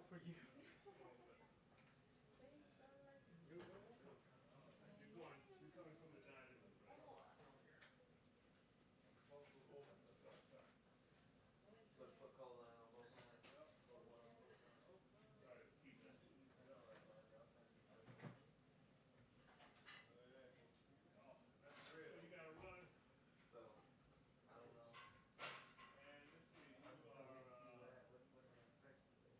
for you. You're coming from the dining room, right? So put cola on both sides. Try to keep that. So you gotta run. So, I don't know. And let's see, I'm you just gonna are, wait and see what the inspections say.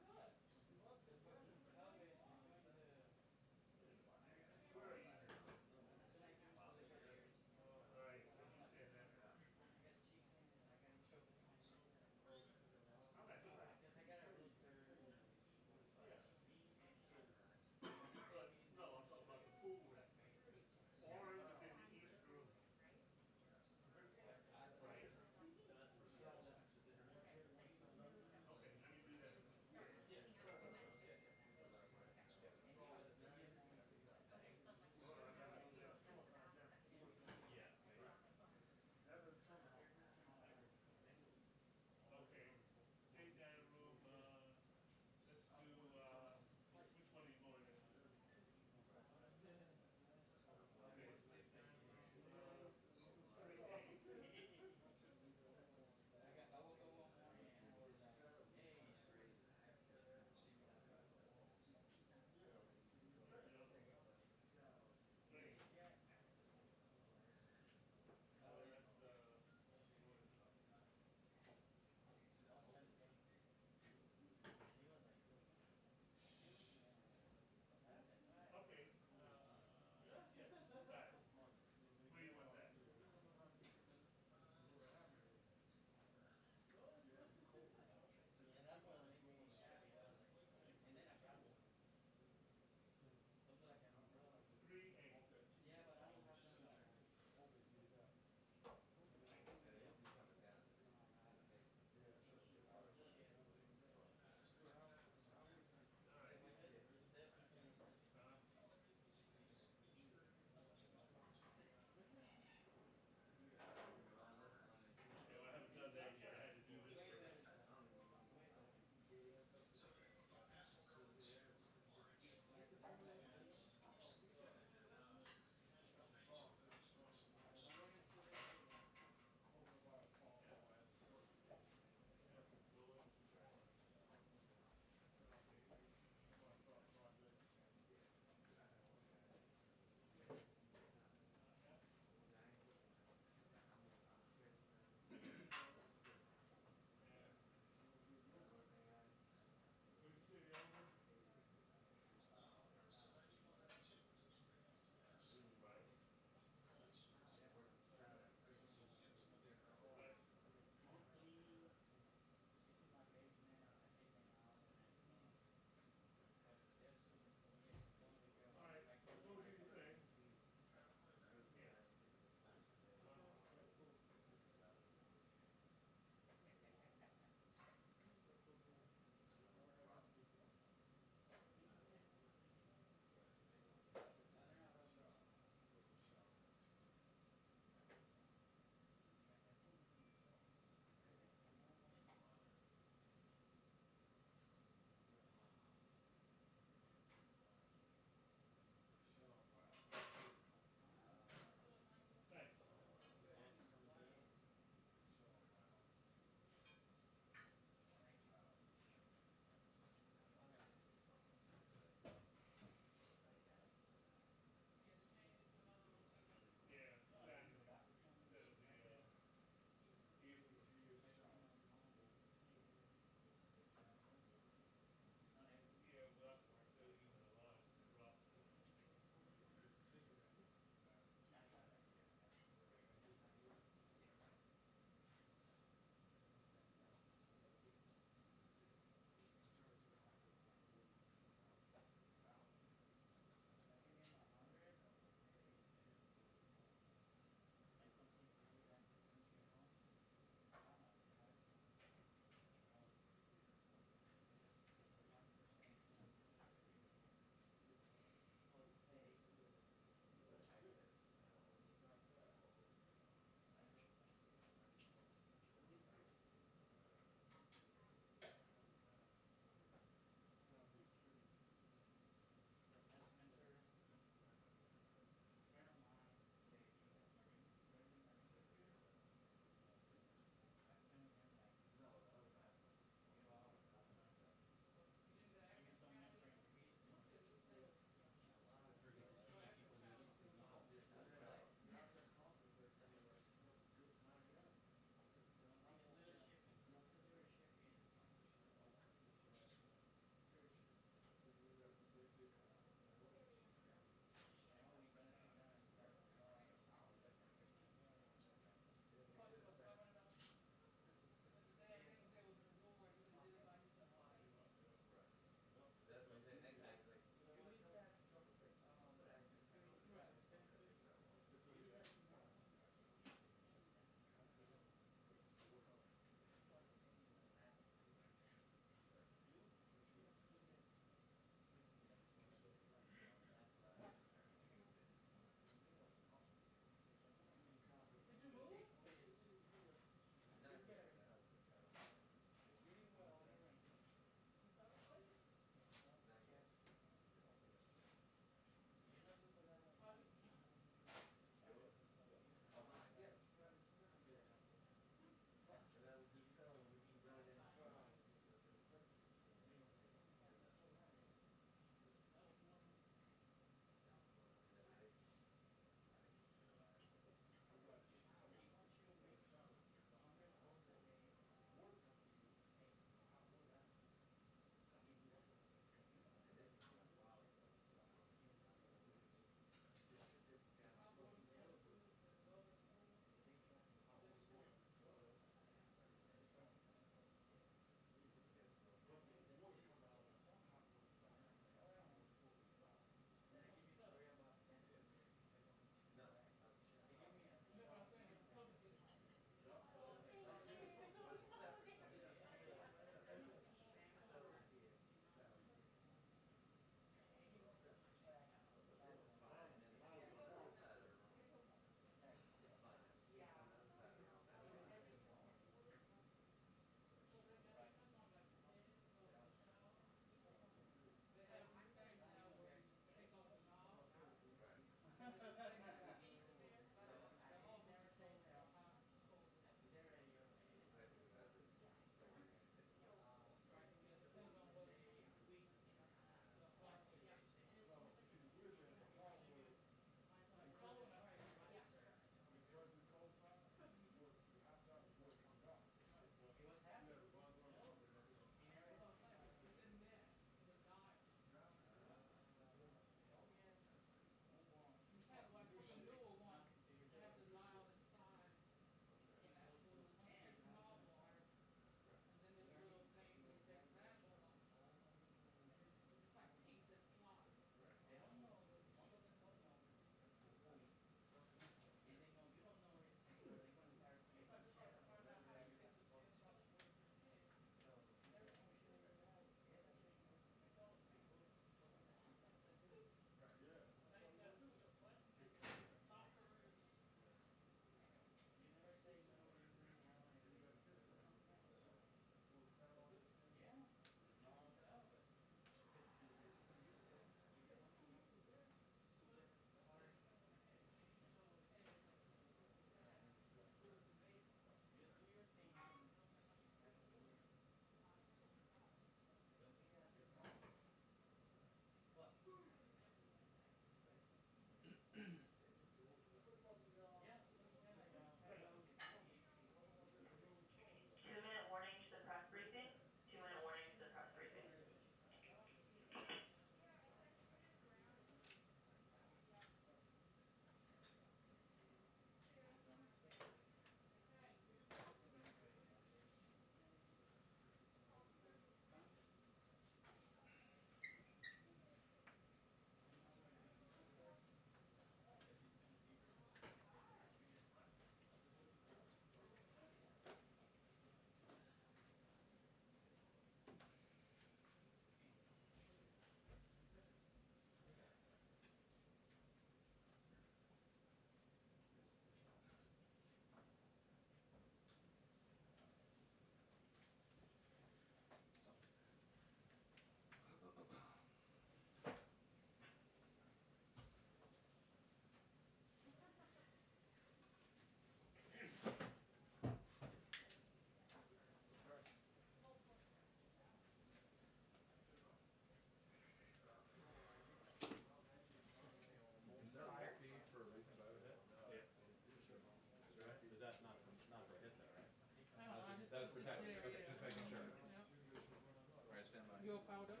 You all powered up?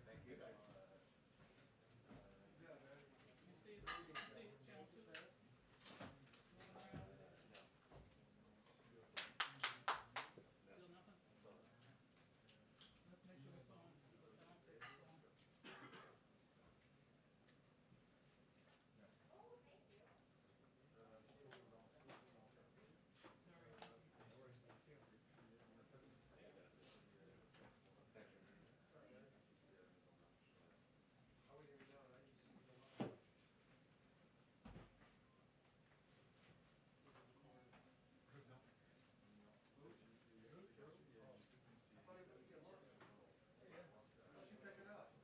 Thank you. You see channel 2 moving around? Still nothing? Let's make sure it's on. I don't think it's on. Sorry. Why don't you pick it up?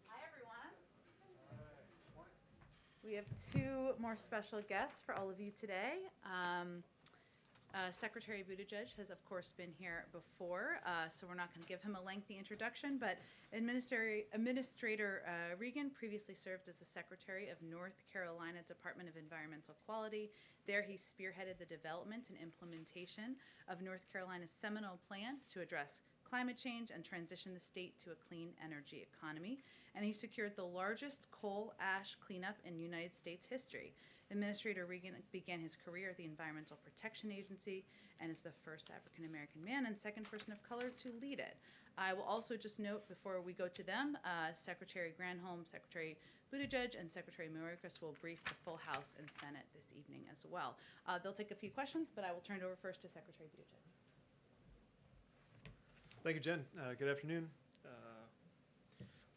Hi, everyone. We have two more special guests for all of you today. Secretary Buttigieg has, of course, been here before, so we're not going to give him a lengthy introduction, but Administrator Regan previously served as the Secretary of North Carolina Department of Environmental Quality. There he spearheaded the development and implementation of North Carolina's seminal plan to address climate change and transition the state to a clean energy economy, and he secured the largest coal ash cleanup in United States history. Administrator Regan began his career at the Environmental Protection Agency and is the first African American man and second person of color to lead it. I will also just note before we go to them, Secretary Granholm, Secretary Buttigieg, and Secretary Mayorkas will brief the full House and Senate this evening as well. They'll take a few questions, but I will turn it over first to Secretary Buttigieg. Thank you, Jen. Good afternoon.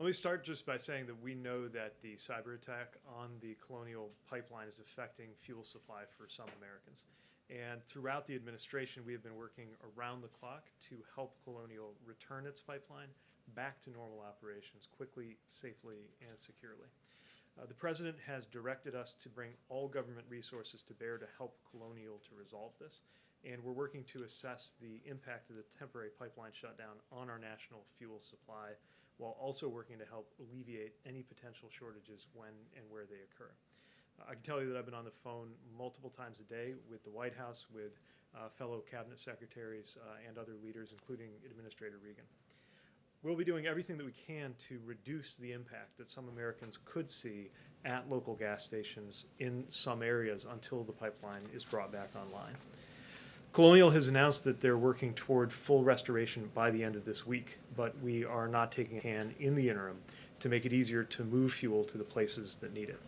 Let me start just by saying that we know that the cyber attack on the Colonial Pipeline is affecting fuel supply for some Americans. And throughout the administration, we have been working around the clock to help Colonial return its pipeline back to normal operations quickly, safely, and securely. The President has directed us to bring all government resources to bear to help Colonial to resolve this. And we're working to assess the impact of the temporary pipeline shutdown on our national fuel supply, while also working to help alleviate any potential shortages when and where they occur. I can tell you that I've been on the phone multiple times a day with the White House, with fellow cabinet secretaries and other leaders, including Administrator Regan. We'll be doing everything that we can to reduce the impact that some Americans could see at local gas stations in some areas until the pipeline is brought back online. Colonial has announced that they're working toward full restoration by the end of this week, but we are not taking a hand in the interim to make it easier to move fuel to the places that need it.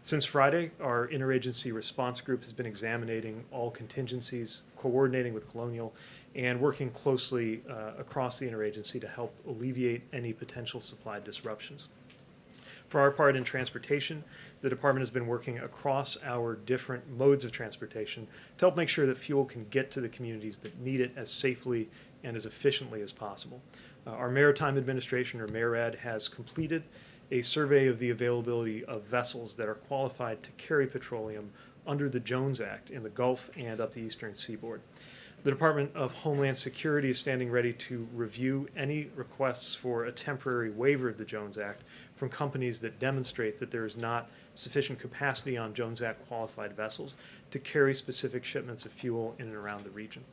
Since Friday, our interagency response group has been examining all contingencies, coordinating with Colonial, and working closely across the interagency to help alleviate any potential supply disruptions. For our part in transportation, the department has been working across our different modes of transportation to help make sure that fuel can get to the communities that need it as safely and as efficiently as possible. Our Maritime Administration, or MARAD, has completed a survey of the availability of vessels that are qualified to carry petroleum under the Jones Act in the Gulf and up the eastern seaboard. The Department of Homeland Security is standing ready to review any requests for a temporary waiver of the Jones Act from companies that demonstrate that there is not sufficient capacity on Jones Act qualified vessels to carry specific shipments of fuel in and around the region.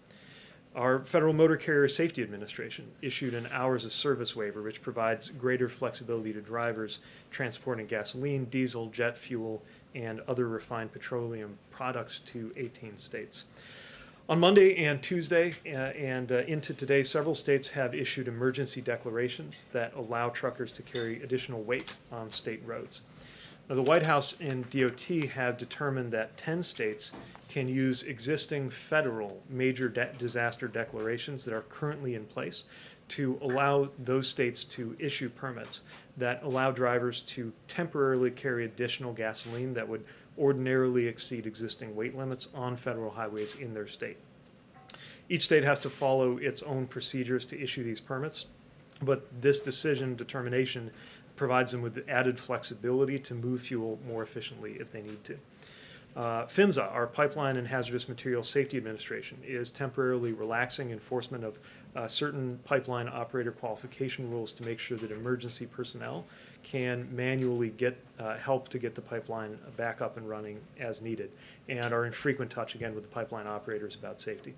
Our Federal Motor Carrier Safety Administration issued an hours of service waiver, which provides greater flexibility to drivers transporting gasoline, diesel, jet fuel, and other refined petroleum products to 18 states. On Monday and Tuesday and into today, several states have issued emergency declarations that allow truckers to carry additional weight on state roads. Now, the White House and DOT have determined that 10 states can use existing federal major disaster declarations that are currently in place to allow those states to issue permits that allow drivers to temporarily carry additional gasoline that would ordinarily exceed existing weight limits on federal highways in their state. Each state has to follow its own procedures to issue these permits, but this determination provides them with the added flexibility to move fuel more efficiently if they need to. PHMSA, our Pipeline and Hazardous Materials Safety Administration, is temporarily relaxing enforcement of certain pipeline operator qualification rules to make sure that emergency personnel can manually get help to get the pipeline back up and running as needed, and are in frequent touch again with the pipeline operators about safety.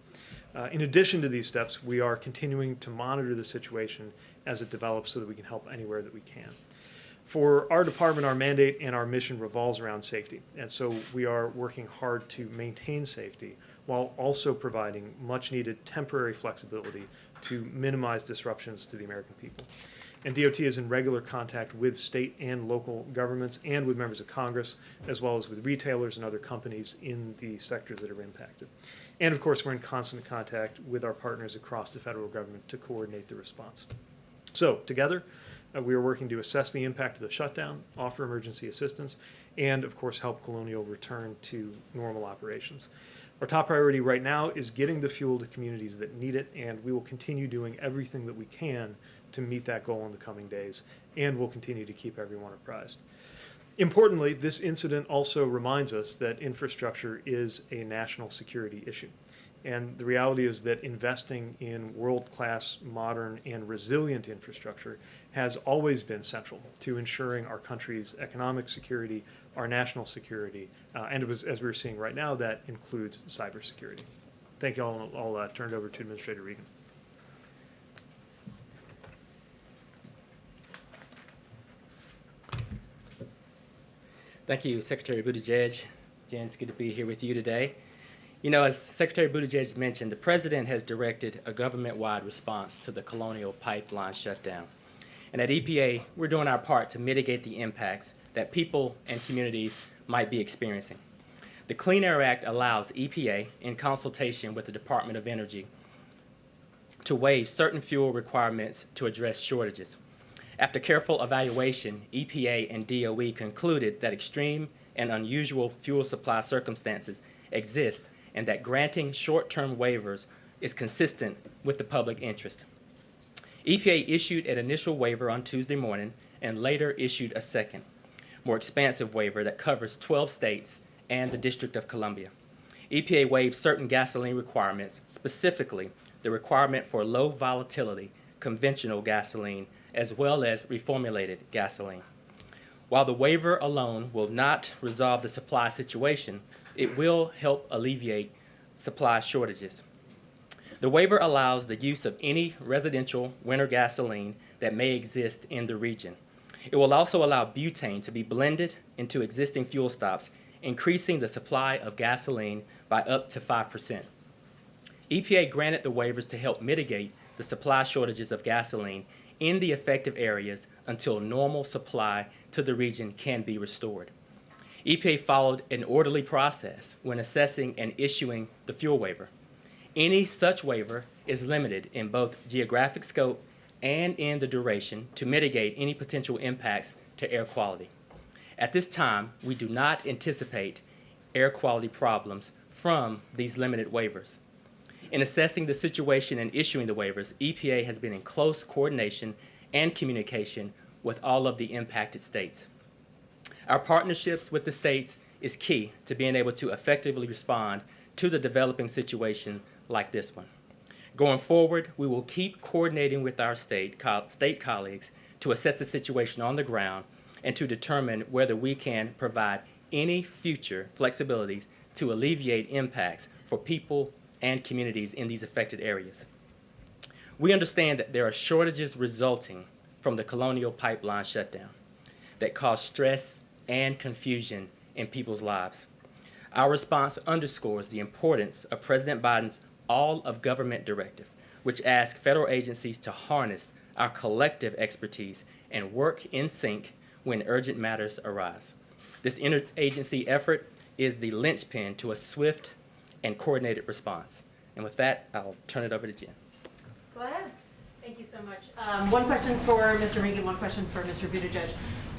In addition to these steps, we are continuing to monitor the situation as it develops so that we can help anywhere that we can. For our department, our mandate and our mission revolves around safety, and so we are working hard to maintain safety while also providing much needed temporary flexibility to minimize disruptions to the American people. And DOT is in regular contact with state and local governments and with members of Congress, as well as with retailers and other companies in the sectors that are impacted. And of course, we're in constant contact with our partners across the federal government to coordinate the response. So together, we are working to assess the impact of the shutdown, offer emergency assistance, and of course help Colonial return to normal operations. Our top priority right now is getting the fuel to communities that need it, and we will continue doing everything that we can to meet that goal in the coming days, and we'll continue to keep everyone apprised. Importantly, this incident also reminds us that infrastructure is a national security issue. And the reality is that investing in world-class, modern, and resilient infrastructure has always been central to ensuring our country's economic security, our national security, and as we're seeing right now, that includes cybersecurity. Thank you all. I'll turn it over to Administrator Regan. Thank you, Secretary Buttigieg. Jen, it's good to be here with you today. You know, as Secretary Buttigieg mentioned, the President has directed a government-wide response to the Colonial Pipeline shutdown. And at EPA, we're doing our part to mitigate the impacts that people and communities might be experiencing. The Clean Air Act allows EPA, in consultation with the Department of Energy, to waive certain fuel requirements to address shortages. After careful evaluation, EPA and DOE concluded that extreme and unusual fuel supply circumstances exist and that granting short-term waivers is consistent with the public interest. EPA issued an initial waiver on Tuesday morning and later issued a second, more expansive waiver that covers 12 states and the District of Columbia. EPA waived certain gasoline requirements, specifically the requirement for low volatility conventional gasoline as well as reformulated gasoline. While the waiver alone will not resolve the supply situation, it will help alleviate supply shortages. The waiver allows the use of any residential winter gasoline that may exist in the region. It will also allow butane to be blended into existing fuel stops, increasing the supply of gasoline by up to 5%. EPA granted the waivers to help mitigate the supply shortages of gasoline in the affected areas until normal supply to the region can be restored. EPA followed an orderly process when assessing and issuing the fuel waiver. Any such waiver is limited in both geographic scope and in the duration to mitigate any potential impacts to air quality. At this time, we do not anticipate air quality problems from these limited waivers. In assessing the situation and issuing the waivers, EPA has been in close coordination and communication with all of the impacted states. Our partnerships with the states is key to being able to effectively respond to the developing situation like this one. Going forward, we will keep coordinating with our state colleagues to assess the situation on the ground and to determine whether we can provide any future flexibilities to alleviate impacts for people and communities in these affected areas. We understand that there are shortages resulting from the Colonial Pipeline shutdown that cause stress and confusion in people's lives. Our response underscores the importance of President Biden's All of Government Directive, which asks federal agencies to harness our collective expertise and work in sync when urgent matters arise. This interagency effort is the linchpin to a swift and coordinated response. And with that, I'll turn it over to Jen. Go ahead. Thank you so much. One question for Mr. Regan, one question for Mr. Buttigieg.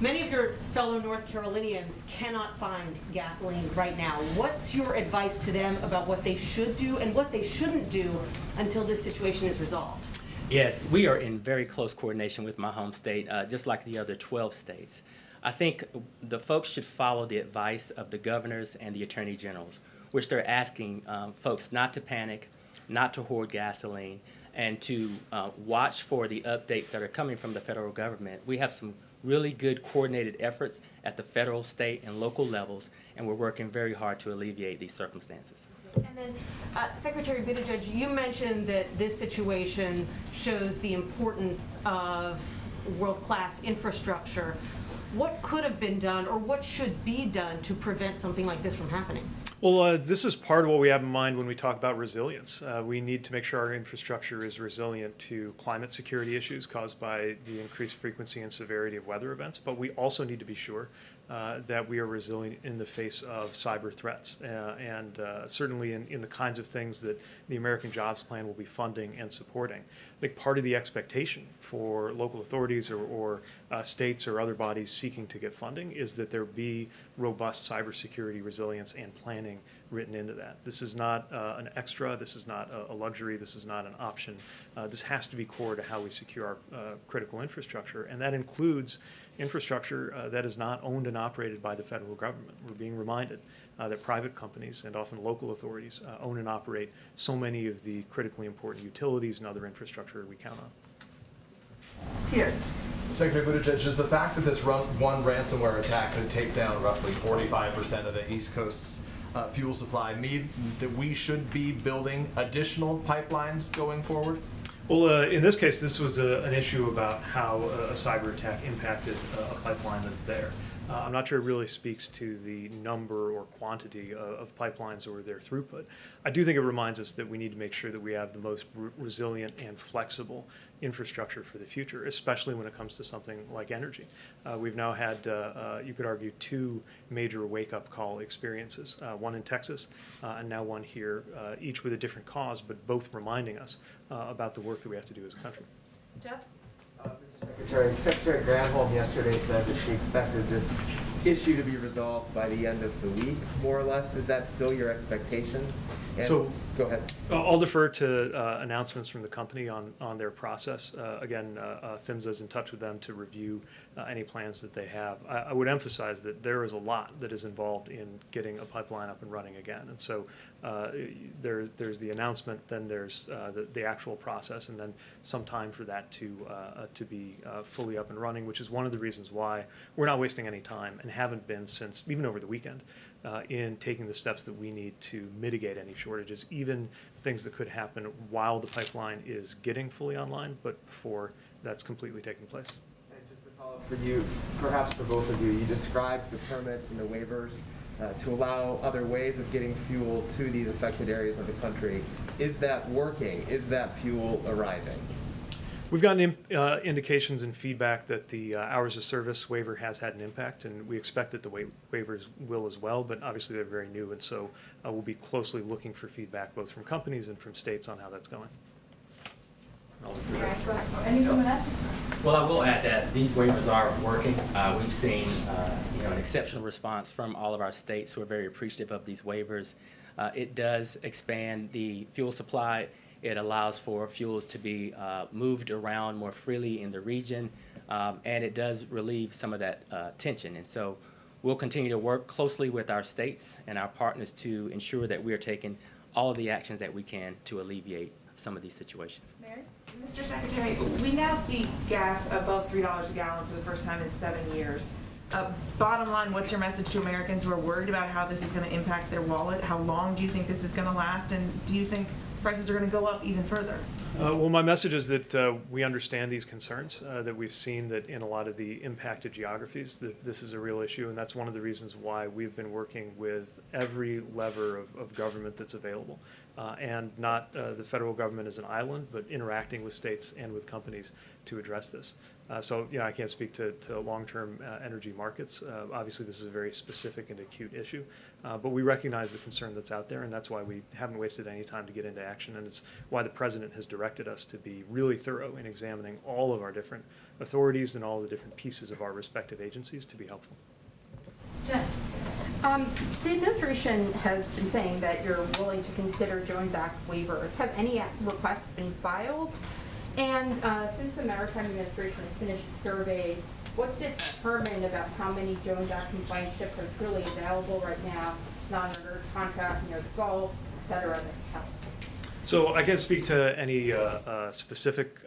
Many of your fellow North Carolinians cannot find gasoline right now. What's your advice to them about what they should do and what they shouldn't do until this situation is resolved? Yes, we are in very close coordination with my home state, just like the other 12 states. I think the folks should follow the advice of the governors and the attorney generals, which they're asking folks not to panic, not to hoard gasoline, and to watch for the updates that are coming from the federal government. We have some really good coordinated efforts at the federal, state, and local levels, and we're working very hard to alleviate these circumstances. And then, Secretary Buttigieg, you mentioned that this situation shows the importance of world-class infrastructure. What could have been done, or what should be done to prevent something like this from happening? Well, this is part of what we have in mind when we talk about resilience. We need to make sure our infrastructure is resilient to climate security issues caused by the increased frequency and severity of weather events, but we also need to be sure that we are resilient in the face of cyber threats, and certainly in the kinds of things that the American Jobs Plan will be funding and supporting. I think part of the expectation for local authorities or states or other bodies seeking to get funding is that there be robust cybersecurity resilience and planning written into that. This is not an extra, this is not a luxury, this is not an option. This has to be core to how we secure our critical infrastructure, and that includes infrastructure that is not owned and operated by the federal government. We're being reminded that private companies and often local authorities own and operate so many of the critically important utilities and other infrastructure we count on. Here. Secretary Buttigieg, is the fact that this one ransomware attack could take down roughly 45% of the East Coast's fuel supply mean that we should be building additional pipelines going forward? Well, in this case, this was an issue about how a cyber attack impacted a pipeline that's there. I'm not sure it really speaks to the number or quantity of pipelines or their throughput. I do think it reminds us that we need to make sure that we have the most resilient and flexible infrastructure for the future, especially when it comes to something like energy. We've now had, you could argue, two major wake-up call experiences, one in Texas and now one here, each with a different cause, but both reminding us about the work that we have to do as a country. Jeff? Mr. Secretary Granholm yesterday said that she expected this issue to be resolved by the end of the week, more or less. Is that still your expectation? And So, go ahead. I'll defer to announcements from the company on their process. Again, PHMSA is in touch with them to review any plans that they have. I would emphasize that there is a lot that is involved in getting a pipeline up and running again. And so there's the announcement, then there's the actual process, and then some time for that to be fully up and running, which is one of the reasons why we're not wasting any time and haven't been since even over the weekend in taking the steps that we need to mitigate any shortages, even things that could happen while the pipeline is getting fully online, but before that's completely taken place. And just to follow up for you, perhaps for both of you, you described the permits and the waivers to allow other ways of getting fuel to these affected areas of the country. Is that working? Is that fuel arriving? We've gotten indications and feedback that the hours of service waiver has had an impact, and we expect that the waivers will as well, but obviously they're very new, and so we'll be closely looking for feedback both from companies and from states on how that's going. Anything with that? Well, I will add that these waivers are working. We've seen an exceptional response from all of our states who are very appreciative of these waivers. It does expand the fuel supply. It allows for fuels to be moved around more freely in the region, and it does relieve some of that tension. And so we'll continue to work closely with our states and our partners to ensure that we are taking all of the actions that we can to alleviate some of these situations. Mary? Mr. Secretary, we now see gas above $3 a gallon for the first time in 7 years. Bottom line, what's your message to Americans who are worried about how this is going to impact their wallet? How long do you think this is going to last? And do you think prices are going to go up even further? Well, my message is that we understand these concerns, that we've seen that in a lot of the impacted geographies that this is a real issue, and that's one of the reasons why we've been working with every lever of government that's available, and not the federal government as an island, but interacting with states and with companies to address this. So, I can't speak to long-term energy markets. Obviously, this is a very specific and acute issue, but we recognize the concern that's out there, and that's why we haven't wasted any time to get into action, and it's why the President has directed us to be really thorough in examining all of our different authorities and all the different pieces of our respective agencies to be helpful. Jen? The administration has been saying that you're willing to consider Jones Act waivers. Have any requests been filed? And since the Maritime Administration has finished the survey, what's determined about how many Jones Act compliant ships are truly available right now, not under contract near the Gulf, et cetera, that help? So I can't speak to any specific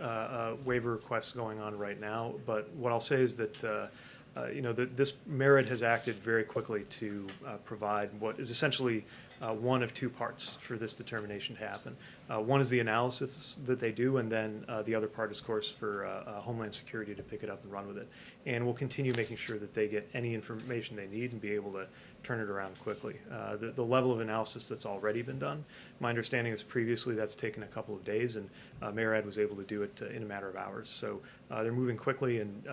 waiver requests going on right now, but what I'll say is that this merit has acted very quickly to provide what is essentially one of two parts for this determination to happen. One is the analysis that they do, and then the other part is, of course, for Homeland Security to pick it up and run with it. And we'll continue making sure that they get any information they need and be able to turn it around quickly. The level of analysis that's already been done, my understanding is previously that's taken a couple of days, and MARAD was able to do it in a matter of hours. So they're moving quickly, and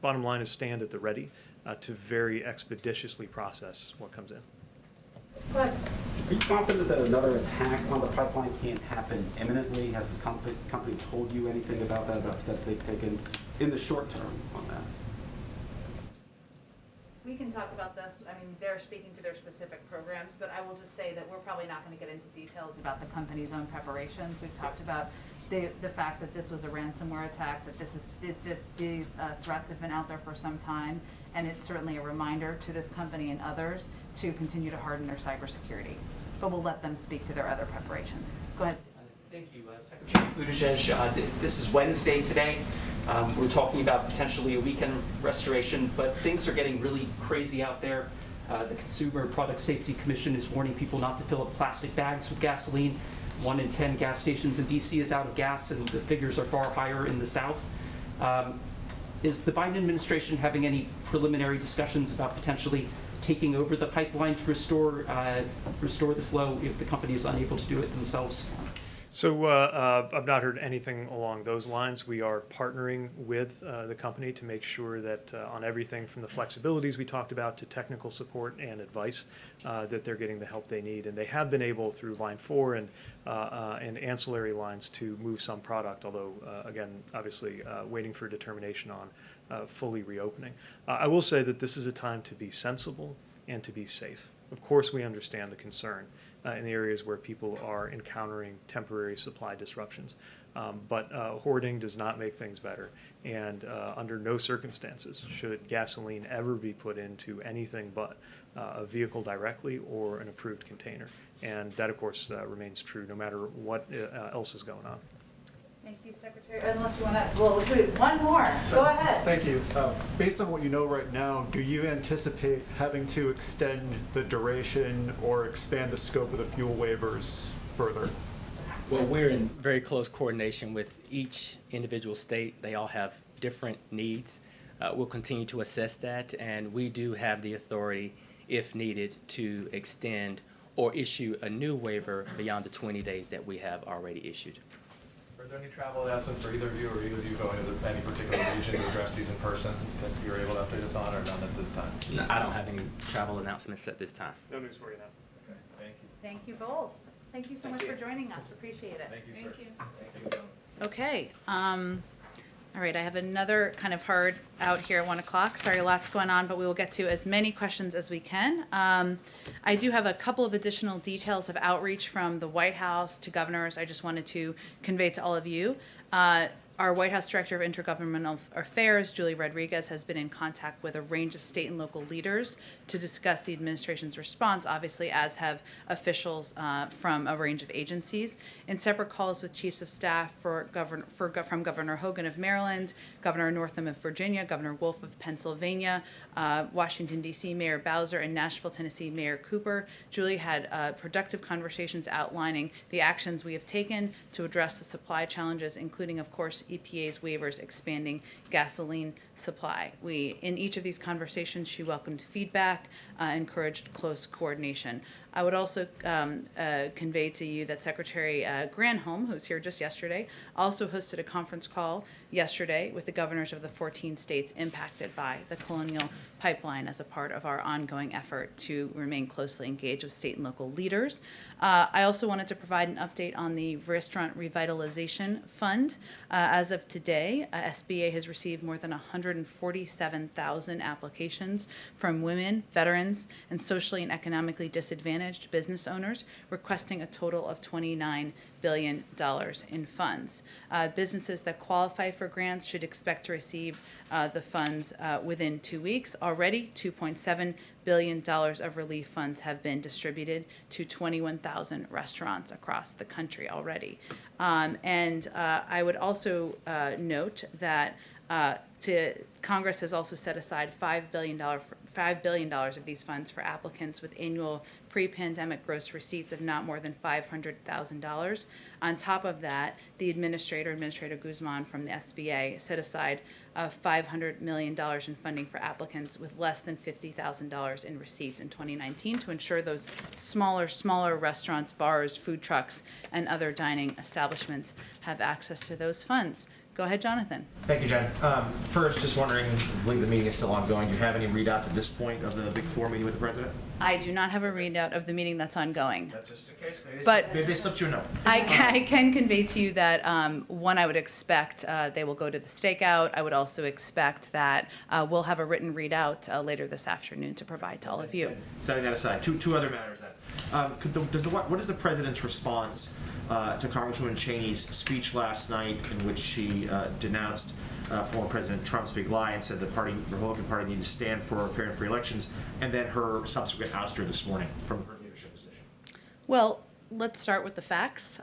bottom line is stand at the ready to very expeditiously process what comes in. Are you confident that another attack on the pipeline can't happen imminently? Has the company told you anything about that, about steps they've taken in the short term on that? We can talk about this. I mean, they're speaking to their specific programs, but I will just say that we're probably not going to get into details about the company's own preparations. We've talked about the fact that this was a ransomware attack, that these threats have been out there for some time, and it's certainly a reminder to this company and others to continue to harden their cybersecurity. But we'll let them speak to their other preparations. Go ahead, Steve. Thank you, Secretary Buttigieg. This is Wednesday today. We're talking about potentially a weekend restoration, but things are getting really crazy out there. The Consumer Product Safety Commission is warning people not to fill up plastic bags with gasoline. 1 in 10 gas stations in DC is out of gas, and the figures are far higher in the South. Is the Biden administration having any preliminary discussions about potentially taking over the pipeline to restore the flow if the company is unable to do it themselves? So I've not heard anything along those lines. We are partnering with the company to make sure that on everything from the flexibilities we talked about to technical support and advice, that they're getting the help they need. And they have been able, through Line 4 and ancillary lines, to move some product, although, again, obviously waiting for determination on fully reopening. I will say that this is a time to be sensible and to be safe. Of course, we understand the concern in the areas where people are encountering temporary supply disruptions. But hoarding does not make things better. And under no circumstances should gasoline ever be put into anything but a vehicle directly or an approved container. And that, of course, remains true no matter what else is going on. Thank you, Secretary. Unless you want to, well, we'll do one more. Go ahead. Thank you. Based on what you know right now, do you anticipate having to extend the duration or expand the scope of the fuel waivers further? Well, we're in very close coordination with each individual state. They all have different needs. We'll continue to assess that, and we do have the authority, if needed, to extend or issue a new waiver beyond the 20 days that we have already issued. Are there any travel announcements for either of you, or either of you going to any particular region to address these in person that you're able to update us on, or none at this time? No, I don't have any travel announcements at this time. No news for you now. Okay, thank you. Thank you both. Thank you so much for joining us. Appreciate it. Thank you, sir. Thank you. Okay. All right, I have another kind of hard out here at 1 o'clock. Sorry, lots going on, but we will get to as many questions as we can. I do have a couple of additional details of outreach from the White House to governors I just wanted to convey to all of you. Our White House Director of Intergovernmental Affairs, Julie Rodriguez, has been in contact with a range of state and local leaders to discuss the administration's response, obviously, as have officials from a range of agencies. In separate calls with chiefs of staff from Governor Hogan of Maryland, Governor Northam of Virginia, Governor Wolf of Pennsylvania, Washington, D.C. Mayor Bowser, and Nashville, Tennessee Mayor Cooper, Julie had productive conversations outlining the actions we have taken to address the supply challenges, including, of course, EPA's waivers expanding gasoline supply. In each of these conversations, she welcomed feedback, encouraged close coordination. I would also convey to you that Secretary Granholm, who was here just yesterday, also hosted a conference call yesterday with the governors of the 14 states impacted by the Colonial Pipeline as a part of our ongoing effort to remain closely engaged with state and local leaders. I also wanted to provide an update on the Restaurant Revitalization Fund. As of today, SBA has received more than 147,000 applications from women, veterans, and socially and economically disadvantaged disadvantaged business owners, requesting a total of $29 billion in funds. Businesses that qualify for grants should expect to receive the funds within 2 weeks. Already, $2.7 billion of relief funds have been distributed to 21,000 restaurants across the country already. And I would also note that Congress has also set aside $5 billion of these funds for applicants with annual pre-pandemic gross receipts of not more than $500,000. On top of that, the Administrator Guzman from the SBA set aside $500 million in funding for applicants with less than $50,000 in receipts in 2019 to ensure those smaller restaurants, bars, food trucks, and other dining establishments have access to those funds. Go ahead, Jonathan. Thank you, Jen. First, just wondering, I believe the meeting is still ongoing. Do you have any readout at this point of the Big Four meeting with the President? I do not have a readout of the meeting that's ongoing. That's just in case. Maybe they slipped you a note. I can convey to you that, one, I would expect they will go to the stakeout. I would also expect that we'll have a written readout later this afternoon to provide to all of you. Setting that aside, two other matters then. What is the President's response to Congresswoman Cheney's speech last night, in which she denounced former President Trump's big lie and said the Republican Party needed to stand for fair and free elections, and then her subsequent ouster this morning from her leadership position? Well, let's start with the facts.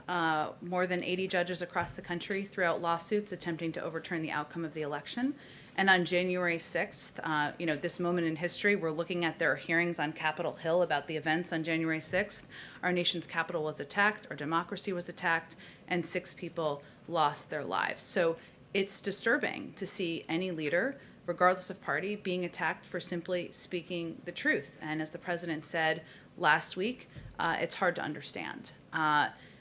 More than 80 judges across the country threw out lawsuits attempting to overturn the outcome of the election. And on January 6th, this moment in history, we're looking at their hearings on Capitol Hill about the events on January 6th. Our nation's capital was attacked, our democracy was attacked, and 6 people lost their lives. So it's disturbing to see any leader, regardless of party, being attacked for simply speaking the truth. And as the President said last week, it's hard to understand.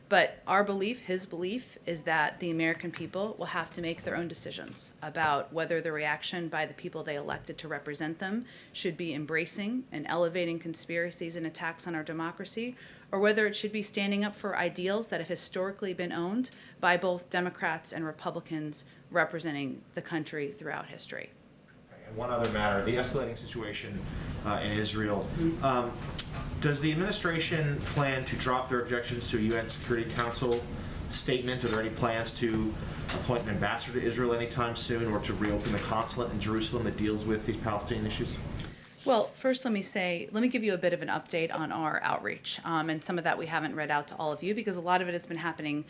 But our belief, his belief, is that the American people will have to make their own decisions about whether the reaction by the people they elected to represent them should be embracing and elevating conspiracies and attacks on our democracy, or whether it should be standing up for ideals that have historically been owned by both Democrats and Republicans representing the country throughout history. And one other matter, the escalating situation in Israel. Does the administration plan to drop their objections to a UN Security Council statement? Are there any plans to appoint an ambassador to Israel anytime soon, or to reopen the consulate in Jerusalem that deals with these Palestinian issues? Well, first let me give you a bit of an update on our outreach, and some of that we haven't read out to all of you because a lot of it has been happening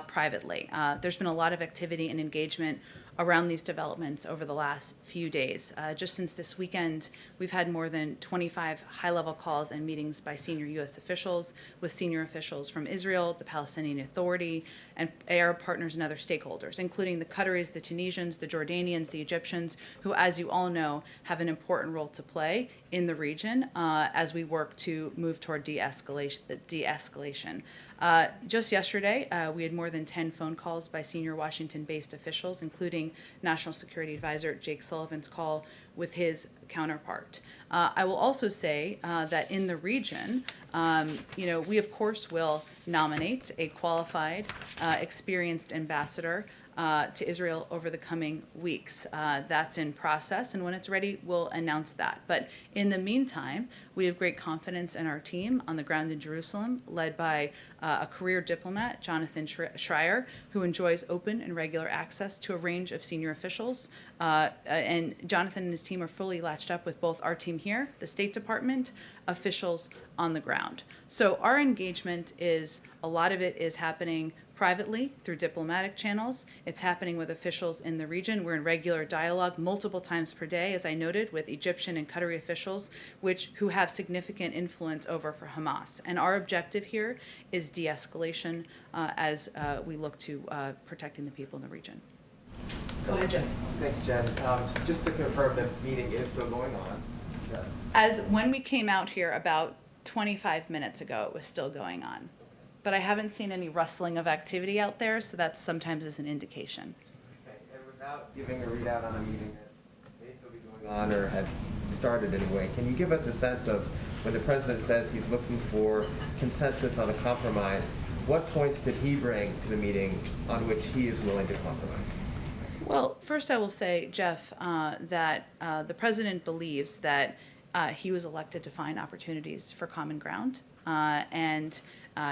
privately. There's been a lot of activity and engagement around these developments over the last few days. Just since this weekend, we've had more than 25 high-level calls and meetings by senior U.S. officials with senior officials from Israel, the Palestinian Authority, and Arab partners and other stakeholders, including the Qataris, the Tunisians, the Jordanians, the Egyptians, who, as you all know, have an important role to play in the region as we work to move toward de-escalation. Just yesterday, we had more than 10 phone calls by senior Washington-based officials, including National Security Advisor Jake Sullivan's call with his counterpart. I will also say that in the region, we of course will nominate a qualified, experienced ambassador to Israel over the coming weeks. That's in process, and when it's ready, we'll announce that. But in the meantime, we have great confidence in our team on the ground in Jerusalem, led by a career diplomat, Jonathan Schreier, who enjoys open and regular access to a range of senior officials. And Jonathan and his team are fully latched up with both our team here, the State Department, officials on the ground. So our engagement a lot of it is happening privately through diplomatic channels. It's happening with officials in the region. We're in regular dialogue multiple times per day, as I noted, with Egyptian and Qatari officials, who have significant influence over for Hamas. And our objective here is de-escalation as we look to protecting the people in the region. Go ahead, Jen. Thanks, Jen. Just to confirm, the meeting is still going on. Yeah. As when we came out here about 25 minutes ago, it was still going on. But I haven't seen any rustling of activity out there, so that sometimes is an indication. Okay. And without giving a readout on a meeting that may still be going on or had started anyway, can you give us a sense of when the President says he's looking for consensus on a compromise, what points did he bring to the meeting on which he is willing to compromise? Well, first I will say, Jeff, that the President believes that he was elected to find opportunities for common ground. and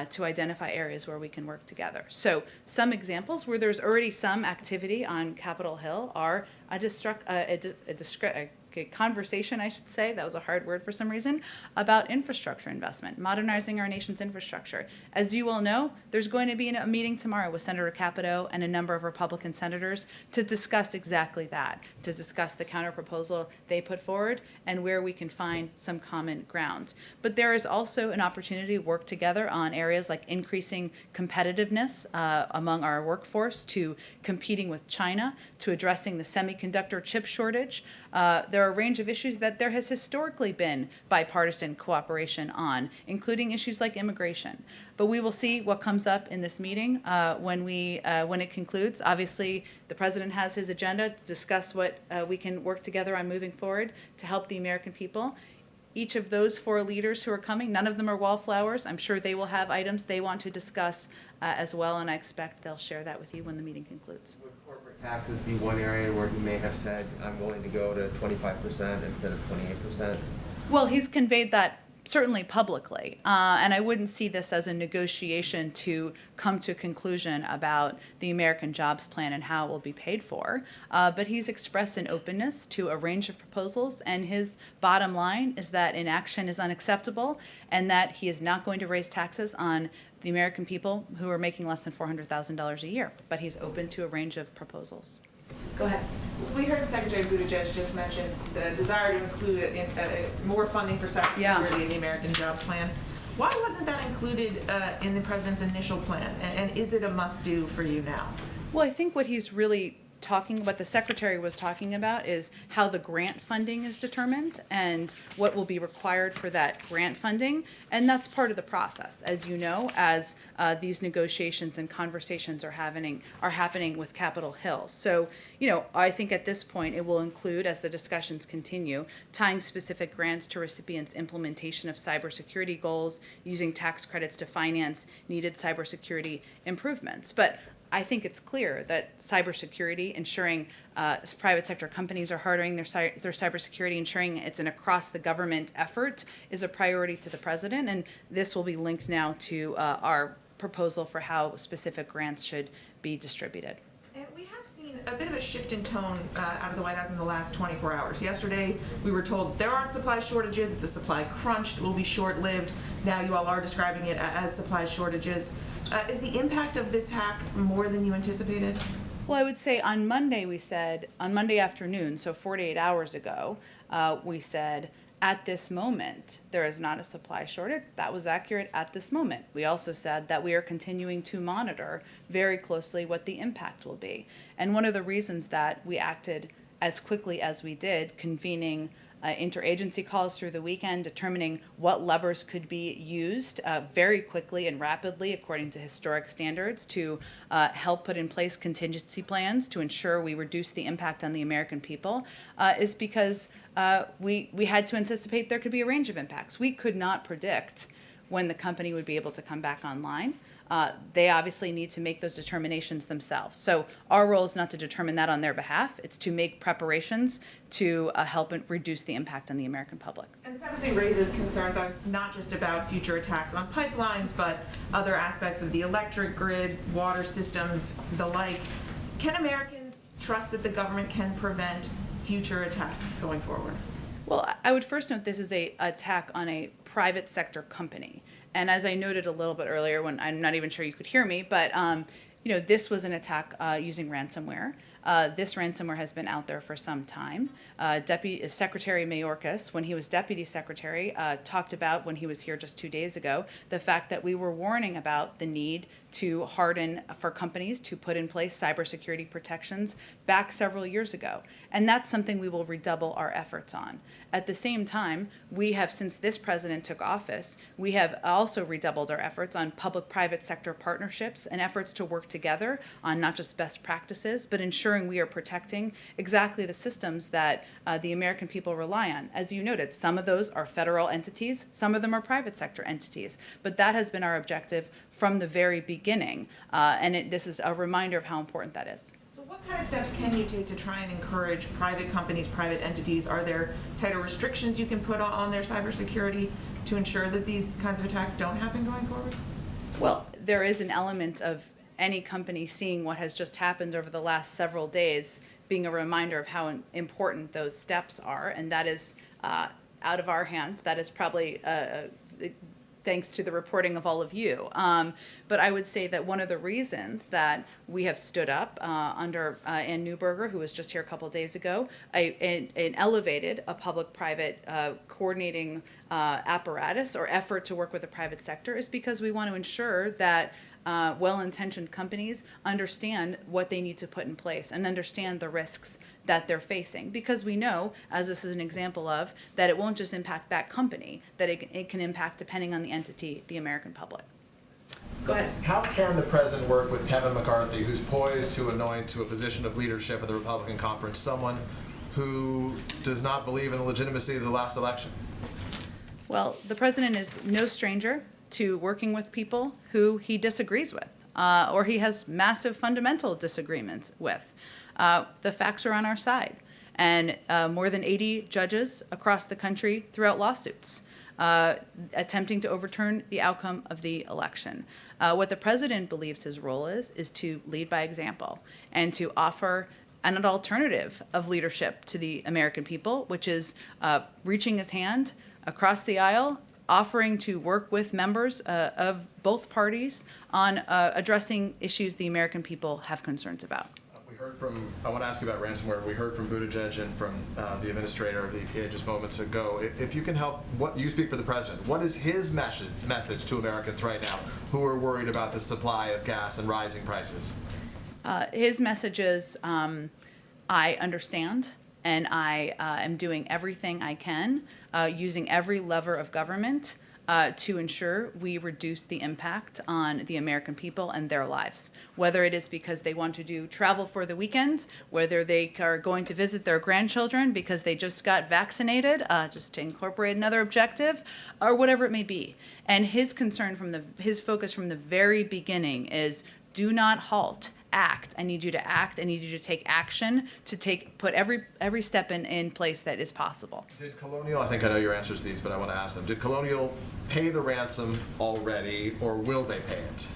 to identify areas where we can work together. So some examples where there's already some activity on Capitol Hill are a conversation, I should say, that was a hard word for some reason, about infrastructure investment, modernizing our nation's infrastructure. As you all know, there's going to be a meeting tomorrow with Senator Capito and a number of Republican senators to discuss exactly that, to discuss the counterproposal they put forward and where we can find some common ground. But there is also an opportunity to work together on areas like increasing competitiveness among our workforce, to competing with China, to addressing the semiconductor chip shortage. There are a range of issues that there has historically been bipartisan cooperation on, including issues like immigration. But we will see what comes up in this meeting when it concludes. Obviously, the president has his agenda to discuss what we can work together on moving forward to help the American people. Each of those 4 leaders who are coming, none of them are wallflowers. I'm sure they will have items they want to discuss as well, and I expect they'll share that with you when the meeting concludes. Would corporate taxes be one area where he may have said, I'm willing to go to 25% instead of 28%? Well, he's conveyed that certainly publicly, and I wouldn't see this as a negotiation to come to a conclusion about the American Jobs Plan and how it will be paid for, but he's expressed an openness to a range of proposals, and his bottom line is that inaction is unacceptable and that he is not going to raise taxes on the American people who are making less than $400,000 a year, but he's open to a range of proposals. Go ahead. We heard Secretary Buttigieg just mention the desire to include more funding for cybersecurity in the American Jobs Plan. Why wasn't that included in the president's initial plan? And is it a must-do for you now? Well, I think what he's really what the secretary was talking about is how the grant funding is determined and what will be required for that grant funding, and that's part of the process, as you know, as these negotiations and conversations are happening with Capitol Hill. So, you know, I think at this point it will include, as the discussions continue, tying specific grants to recipients' implementation of cybersecurity goals, using tax credits to finance needed cybersecurity improvements. But I think it's clear that cybersecurity, ensuring private sector companies are hardening their cybersecurity, ensuring it's an across-the-government effort, is a priority to the president, and this will be linked now to our proposal for how specific grants should be distributed. And we have seen a bit of a shift in tone out of the White House in the last 24 hours. Yesterday, we were told there aren't supply shortages, it's a supply crunch, it will be short-lived. Now you all are describing it as supply shortages. Is the impact of this hack more than you anticipated? Well, I would say on Monday on Monday afternoon, so 48 hours ago, we said, at this moment, there is not a supply shortage. That was accurate at this moment. We also said that we are continuing to monitor very closely what the impact will be. And one of the reasons that we acted as quickly as we did, convening interagency calls through the weekend, determining what levers could be used very quickly and rapidly according to historic standards to help put in place contingency plans to ensure we reduce the impact on the American people, is because we had to anticipate there could be a range of impacts. We could not predict when the company would be able to come back online. They obviously need to make those determinations themselves. So our role is not to determine that on their behalf. It's to make preparations to help reduce the impact on the American public. And this obviously raises concerns not just about future attacks on pipelines, but other aspects of the electric grid, water systems, the like. Can Americans trust that the government can prevent future attacks going forward? Well, I would first note this is an attack on a private sector company. And as I noted a little bit earlier, when I'm not even sure you could hear me, but you know, this was an attack using ransomware. This ransomware has been out there for some time. Deputy Secretary Mayorkas, when he was Deputy Secretary, talked about, when he was here just 2 days ago, the fact that we were warning about the need to harden for companies to put in place cybersecurity protections back several years ago. And that's something we will redouble our efforts on. At the same time, we have, since this president took office, we have also redoubled our efforts on public-private sector partnerships and efforts to work together on not just best practices, but ensuring we are protecting exactly the systems that the American people rely on. As you noted, some of those are federal entities, some of them are private sector entities, but that has been our objective from the very beginning, and this is a reminder of how important that is. So what kind of steps can you take to try and encourage private companies, private entities? Are there tighter restrictions you can put on their cybersecurity? to ensure that these kinds of attacks don't happen going forward? Well, there is an element of any company seeing what has just happened over the last several days being a reminder of how important those steps are, and that is out of our hands. That is probably thanks to the reporting of all of you. But I would say that one of the reasons that we have stood up under Ann Neuberger, who was just here a couple days ago, and elevated a public-private coordinating apparatus or effort to work with the private sector is because we want to ensure that well-intentioned companies understand what they need to put in place and understand the risks that they're facing. Because we know, as this is an example of, that it won't just impact that company, that it can impact, depending on the entity, the American public. Go ahead. How can the president work with Kevin McCarthy, who's poised to anoint to a position of leadership of the Republican conference someone who does not believe in the legitimacy of the last election? Well, the president is no stranger to working with people who he disagrees with or he has massive fundamental disagreements with. The facts are on our side. And more than 80 judges across the country threw out lawsuits attempting to overturn the outcome of the election. What the president believes his role is to lead by example and to offer an alternative of leadership to the American people, which is reaching his hand across the aisle, offering to work with members of both parties on addressing issues the American people have concerns about. We heard from, I want to ask you about ransomware. We heard from Buttigieg and from the administrator of the EPA just moments ago. If you can help, you speak for the president. What is his message to Americans right now who are worried about the supply of gas and rising prices? His message is, I understand, and I am doing everything I can, using every lever of government to ensure we reduce the impact on the American people and their lives. Whether it is because they want to do travel for the weekend, whether they are going to visit their grandchildren because they just got vaccinated, just to incorporate another objective, or whatever it may be. And his concern his focus from the very beginning is do not halt. Act. I need you to act. I need you to take action to put every step in place that is possible. Did Colonial, I think I know your answers to these, but I want to ask them, did Colonial pay the ransom already, or will they pay it?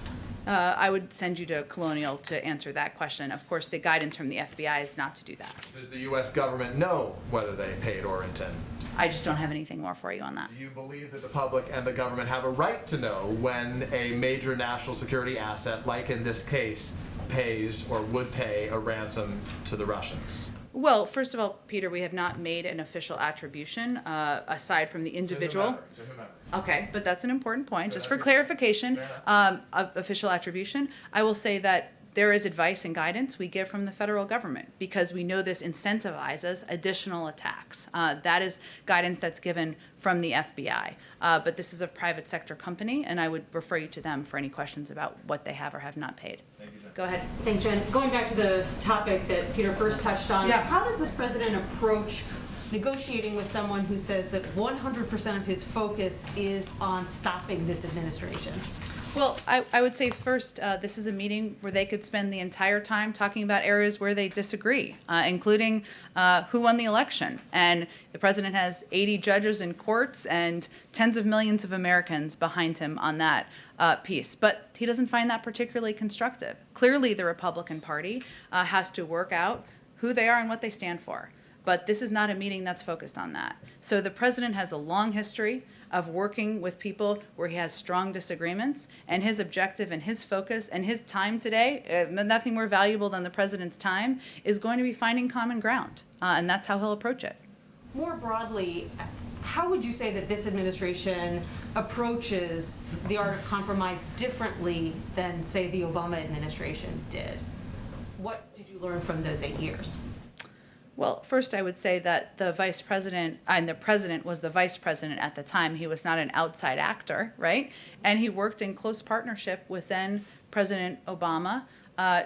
I would send you to Colonial to answer that question. Of course, the guidance from the FBI is not to do that. Does the U.S. government know whether they paid or intend? I just don't have anything more for you on that. Do you believe that the public and the government have a right to know when a major national security asset, like in this case, pays or would pay a ransom to the Russians? Well, first of all, Peter, we have not made an official attribution aside from the individual. To whomever. Okay, but that's an important point. Just for clarification, of official attribution, I will say that there is advice and guidance we give from the federal government because we know this incentivizes additional attacks. That is guidance that's given from the FBI. But this is a private sector company, and I would refer you to them for any questions about what they have or have not paid. Thank you, Jen. Go ahead. Thanks, Jen. Going back to the topic that Peter first touched on, Yeah. how does this president approach negotiating with someone who says that 100% of his focus is on stopping this administration? Well, I would say first, this is a meeting where they could spend the entire time talking about areas where they disagree, including who won the election. And the president has 80 judges in courts and tens of millions of Americans behind him on that piece. But he doesn't find that particularly constructive. Clearly, the Republican Party has to work out who they are and what they stand for. But this is not a meeting that's focused on that. So the president has a long history of working with people where he has strong disagreements, and his objective and his focus and his time today, nothing more valuable than the president's time, is going to be finding common ground, and that's how he'll approach it. More broadly, how would you say that this administration approaches the art of compromise differently than, say, the Obama administration did? What did you learn from those 8 years? Well, first I would say that the vice president, and the president was the vice president at the time. He was not an outside actor, right? And he worked in close partnership with then President Obama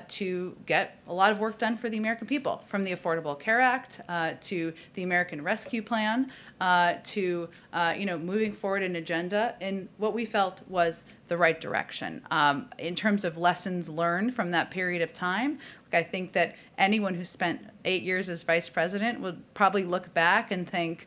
to get a lot of work done for the American people, from the Affordable Care Act to the American Rescue Plan to moving forward an agenda in what we felt was the right direction. In terms of lessons learned from that period of time, I think that anyone who spent 8 years as vice president would probably look back and think,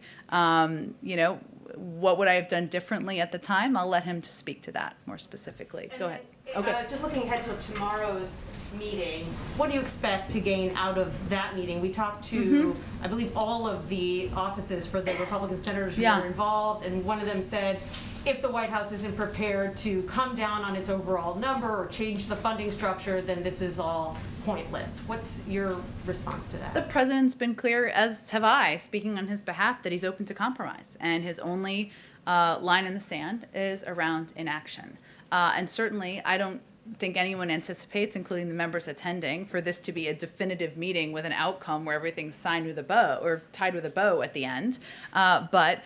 what would I have done differently at the time? I'll let him to speak to that more specifically. Go ahead. Okay. Just looking ahead to tomorrow's meeting, what do you expect to gain out of that meeting? We talked to, I believe, all of the offices for the Republican senators who were involved, and one of them said, if the White House isn't prepared to come down on its overall number or change the funding structure, then this is all pointless. What's your response to that? The president's been clear, as have I, speaking on his behalf, that he's open to compromise, and his only line in the sand is around inaction. And certainly, I don't think anyone anticipates, including the members attending, for this to be a definitive meeting with an outcome where everything's signed with a bow or tied with a bow at the end. But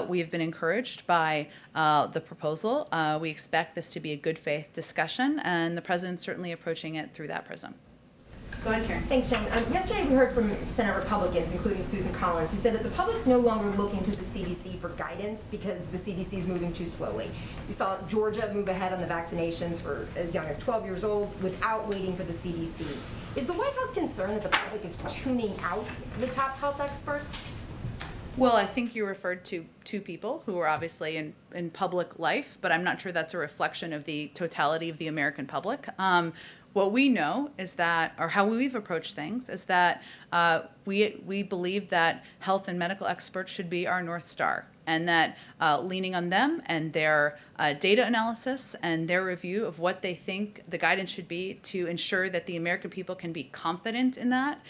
we have been encouraged by the proposal. We expect this to be a good faith discussion, and the president's certainly approaching it through that prism. Go ahead, Karen. Thanks, Jen. Yesterday we heard from Senate Republicans, including Susan Collins, who said that the public's no longer looking to the CDC for guidance because the CDC is moving too slowly. We saw Georgia move ahead on the vaccinations for as young as 12 years old without waiting for the CDC. Is the White House concerned that the public is tuning out the top health experts? Well, I think you referred to two people who are obviously in public life, but I'm not sure that's a reflection of the totality of the American public. What we know is that, or how we've approached things, is that we believe that health and medical experts should be our North Star, and that leaning on them and their data analysis and their review of what they think the guidance should be to ensure that the American people can be confident in that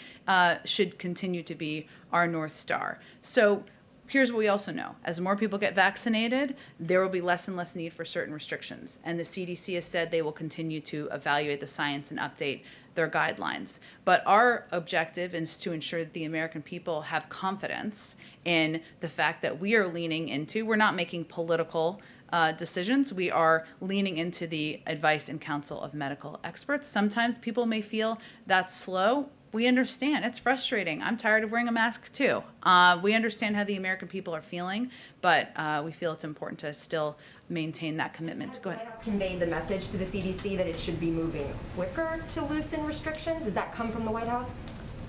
should continue to be our North Star. So here's what we also know. As more people get vaccinated, there will be less and less need for certain restrictions. And the CDC has said they will continue to evaluate the science and update their guidelines. But our objective is to ensure that the American people have confidence in the fact that we are leaning into, we're not making political decisions. We are leaning into the advice and counsel of medical experts. Sometimes people may feel that's slow. We understand. It's frustrating. I'm tired of wearing a mask too. We understand how the American people are feeling, but we feel it's important to still maintain that commitment. Go ahead. Has the White House conveyed the message to the CDC that it should be moving quicker to loosen restrictions? Does that come from the White House?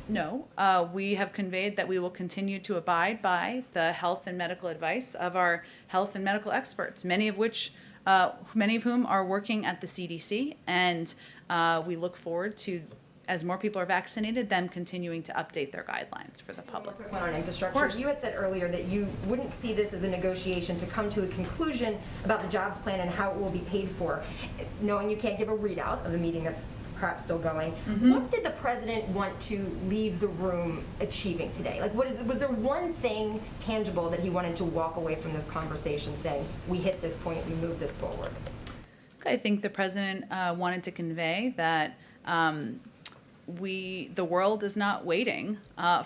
No. We have conveyed that we will continue to abide by the health and medical advice of our health and medical experts, many of whom are working at the CDC, and we look forward to, as more people are vaccinated, them continuing to update their guidelines for the public. One on infrastructure. You had said earlier that you wouldn't see this as a negotiation to come to a conclusion about the jobs plan and how it will be paid for. Knowing you can't give a readout of the meeting that's perhaps still going, what did the president want to leave the room achieving today? Like, was there one thing tangible that he wanted to walk away from this conversation saying, we hit this point, we move this forward? I think the president wanted to convey that the world is not waiting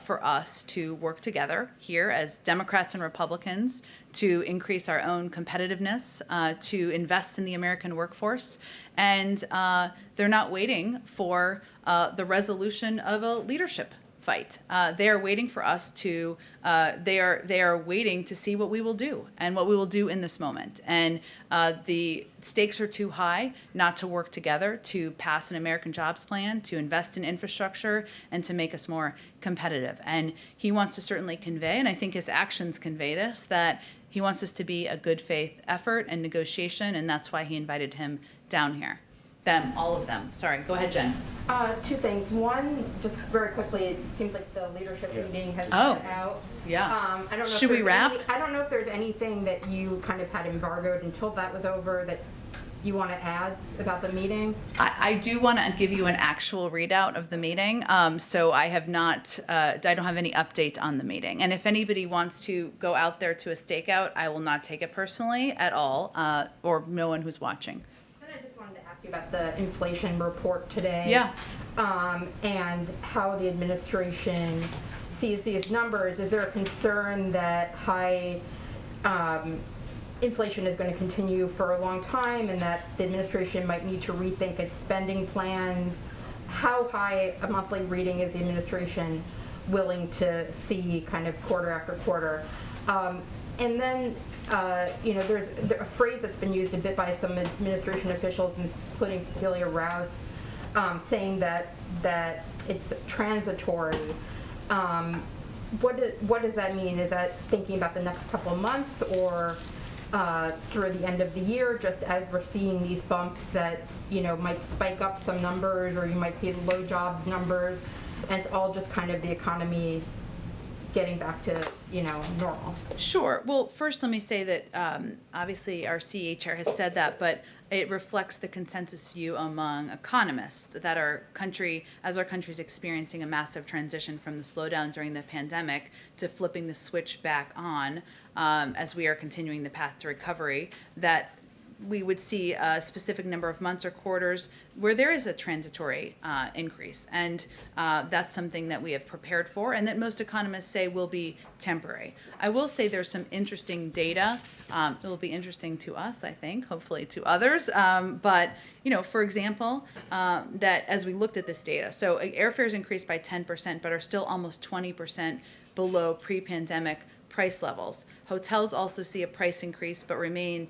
for us to work together here as Democrats and Republicans to increase our own competitiveness, to invest in the American workforce, and they're not waiting for the resolution of a leadership fight. They are waiting for us to, they are waiting to see what we will do and what we will do in this moment. And the stakes are too high not to work together to pass an American jobs plan, to invest in infrastructure, and to make us more competitive. And he wants to certainly convey, and I think his actions convey this, that he wants this to be a good faith effort and negotiation, and that's why he invited him down here. All of them. Sorry, go ahead, Jen. Two things. One, just very quickly, it seems like the leadership meeting has been out. Yeah. I don't know Should we wrap? I don't know if there's anything that you kind of had embargoed until that was over that you want to add about the meeting? I do want to give you an actual readout of the meeting. So I have not, I don't have any update on the meeting. And if anybody wants to go out there to a stakeout, I will not take it personally at all, or no one who's watching. About the inflation report today. Yeah. And how the administration sees these numbers. Is there a concern that high inflation is going to continue for a long time and that the administration might need to rethink its spending plans? How high a monthly reading is the administration willing to see kind of quarter after quarter? And then, there's a phrase that's been used a bit by some administration officials, including Cecilia Rouse, saying that it's transitory. what does that mean? Is that thinking about the next couple of months or through the end of the year, just as we're seeing these bumps that, you know, might spike up some numbers, or you might see the low jobs numbers, and it's all just kind of the economy getting back to, you know, normal? Sure. Well, first let me say that obviously our CEA chair has said that, but it reflects the consensus view among economists that our country is experiencing a massive transition from the slowdown during the pandemic to flipping the switch back on as we are continuing the path to recovery, that we would see a specific number of months or quarters where there is a transitory increase. And that's something that we have prepared for and that most economists say will be temporary. I will say there's some interesting data. It will be interesting to us, I think, hopefully to others. But, you know, for example, that as we looked at this data, so airfares increased by 10%, but are still almost 20% below pre-pandemic price levels. Hotels also saw a price increase, but remain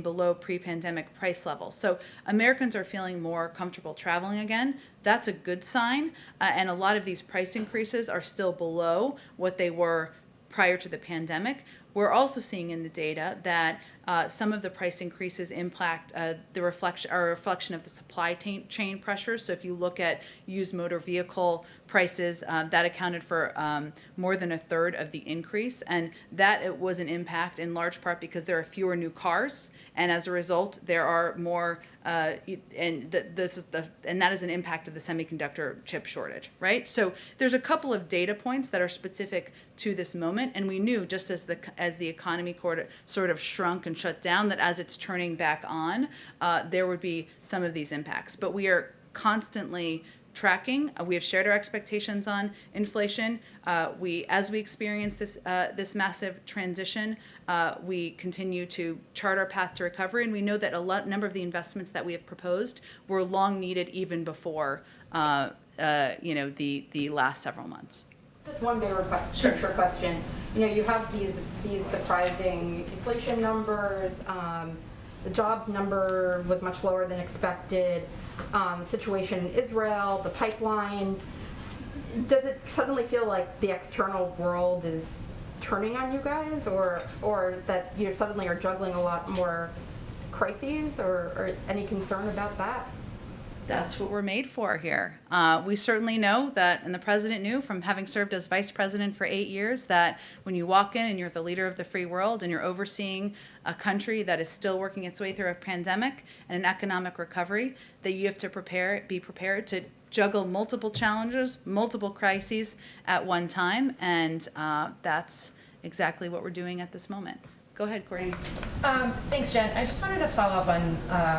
below pre-pandemic price levels. So Americans are feeling more comfortable traveling again. That's a good sign. And a lot of these price increases are still below what they were prior to the pandemic. We're also seeing in the data that some of the price increases impact a reflection of the supply chain pressures. So if you look at used motor vehicle prices, that accounted for more than a third of the increase, and that it was an impact in large part because there are fewer new cars, and as a result, there are more. And that is an impact of the semiconductor chip shortage, right? So there's a couple of data points that are specific to this moment, and we knew just as the economy sort of shrunk and shut down, that as it's turning back on, there would be some of these impacts. But we are constantly tracking. We have shared our expectations on inflation. As we experience this massive transition, we continue to chart our path to recovery, and we know that number of the investments that we have proposed were long needed even before the last several months. Just one bigger picture question. You know, you have these surprising inflation numbers. The jobs number was much lower than expected. Situation in Israel, the pipeline. Does it suddenly feel like the external world is turning on you guys, or that you suddenly are juggling a lot more crises, or any concern about that? That's what we're made for here. We certainly know that, and the president knew from having served as vice president for 8 years, that when you walk in and you're the leader of the free world and you're overseeing a country that is still working its way through a pandemic and an economic recovery, that you have to be prepared to juggle multiple challenges, multiple crises at one time, and that's exactly what we're doing at this moment. Go ahead, Courtney. Thanks, Jen. I just wanted to follow up on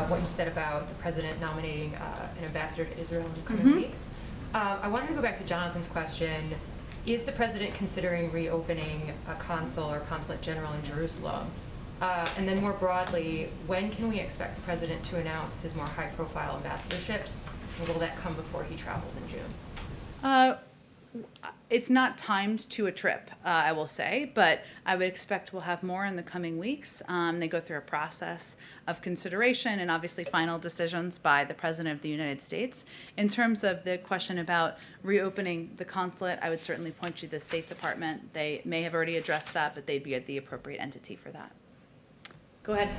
what you said about the president nominating an ambassador to Israel in the coming weeks. I wanted to go back to Jonathan's question. Is the president considering reopening a consul or consulate general in Jerusalem? And then more broadly, when can we expect the president to announce his more high-profile ambassadorships? And will that come before he travels in June? It's not timed to a trip, I will say, but I would expect we'll have more in the coming weeks. They go through a process of consideration and obviously final decisions by the President of the United States. In terms of the question about reopening the consulate, I would certainly point you to the State Department. They may have already addressed that, but they'd be the appropriate entity for that. Go ahead.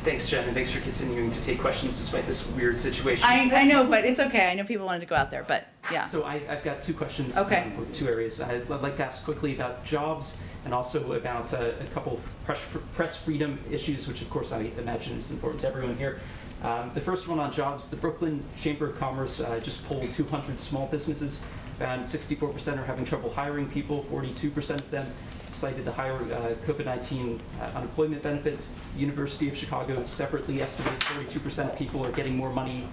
Thanks, Jen, and thanks for continuing to take questions despite this weird situation. I know, but it's okay. I know people wanted to go out there, but yeah. So I've got two questions, okay. Or two areas. I'd like to ask quickly about jobs and also about a couple of press freedom issues, which of course I imagine is important to everyone here. The first one on jobs, the Brooklyn Chamber of Commerce just polled 200 small businesses, and 64% are having trouble hiring people, 42% of them cited the higher COVID-19 unemployment benefits. The University of Chicago separately estimated 42% of people are getting more money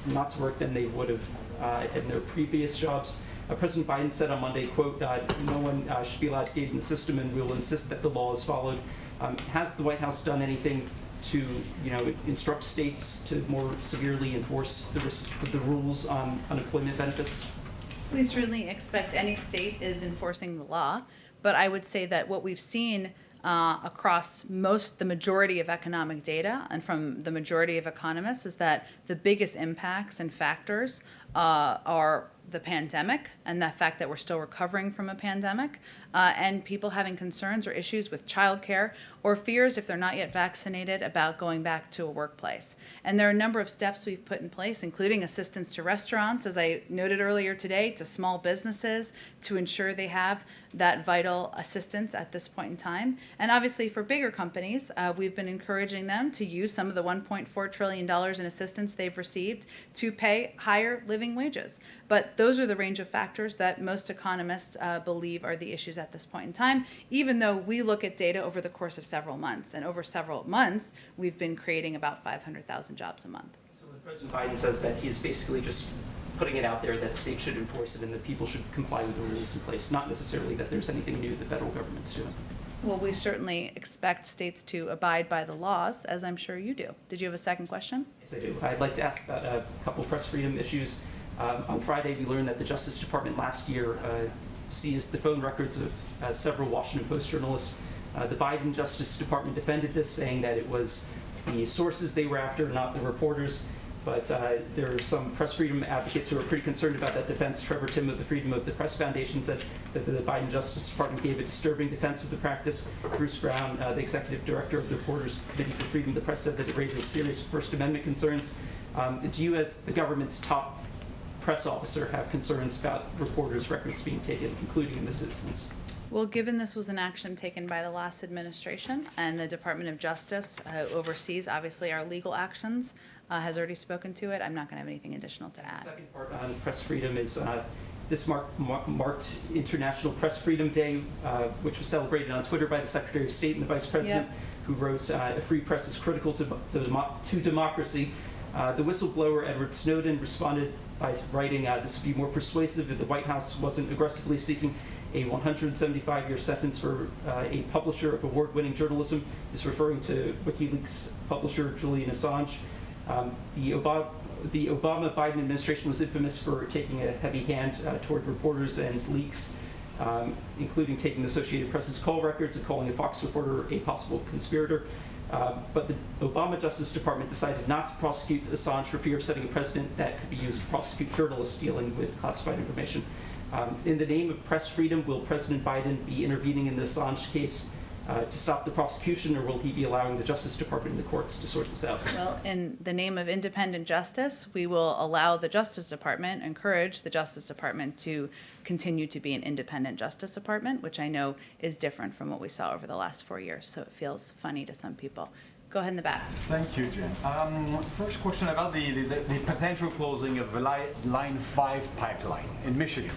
not to work than they would have in their previous jobs. President Biden said on Monday, quote, no one should be allowed to gate in the system, and we will insist that the law is followed. Has the White House done anything to, instruct states to more severely enforce the rules on unemployment benefits? We certainly expect any state is enforcing the law, but I would say that what we've seen across the majority of economic data and from the majority of economists is that the biggest impacts and factors are the pandemic and the fact that we're still recovering from a pandemic, and people having concerns or issues with childcare or fears if they're not yet vaccinated about going back to a workplace. And there are a number of steps we've put in place, including assistance to restaurants, as I noted earlier today, to small businesses to ensure they have that vital assistance at this point in time. And obviously for bigger companies, we've been encouraging them to use some of the $1.4 trillion in assistance they've received to pay higher living wages. But those are the range of factors that most economists believe are the issues at this point in time, even though we look at data over the course of several months. And over several months, we've been creating about 500,000 jobs a month. So when President Biden says that he's basically just putting it out there that states should enforce it and that people should comply with the rules in place, not necessarily that there's anything new the federal government's doing. Well, we certainly expect states to abide by the laws, as I'm sure you do. Did you have a second question? Yes, I do. I'd like to ask about a couple press freedom issues. On Friday, we learned that the Justice Department last year seized the phone records of several Washington Post journalists. The Biden Justice Department defended this, saying that it was the sources they were after, not the reporters. But there are some press freedom advocates who are pretty concerned about that defense. Trevor Timm of the Freedom of the Press Foundation said that the Biden Justice Department gave a disturbing defense of the practice. Bruce Brown, the executive director of the Reporters Committee for Freedom of the Press, said that it raises serious First Amendment concerns. Do you, as the government's top press officer, have concerns about reporters' records being taken, including in this instance? Well, given this was an action taken by the last administration and the Department of Justice oversees, obviously, our legal actions, has already spoken to it, I'm not going to have anything additional to add. The second part on press freedom is this marked International Press Freedom Day, which was celebrated on Twitter by the Secretary of State and the Vice President, who wrote, "A free press is critical to democracy." The whistleblower Edward Snowden responded by writing, "This would be more persuasive if the White House wasn't aggressively seeking a 175-year sentence for a publisher of award-winning journalism," is referring to WikiLeaks publisher Julian Assange. The Obama-Biden administration was infamous for taking a heavy hand toward reporters and leaks, including taking the Associated Press's call records and calling a Fox reporter a possible conspirator. But the Obama Justice Department decided not to prosecute Assange for fear of setting a precedent that could be used to prosecute journalists dealing with classified information. In the name of press freedom, will President Biden be intervening in the Assange case to stop the prosecution, or will he be allowing the Justice Department and the courts to sort this out? Well, in the name of independent justice, we will allow the Justice Department, encourage the Justice Department to continue to be an independent Justice Department, which I know is different from what we saw over the last 4 years, so it feels funny to some people. Go ahead in the back. Thank you, Jen. First question about the potential closing of the Line 5 pipeline in Michigan.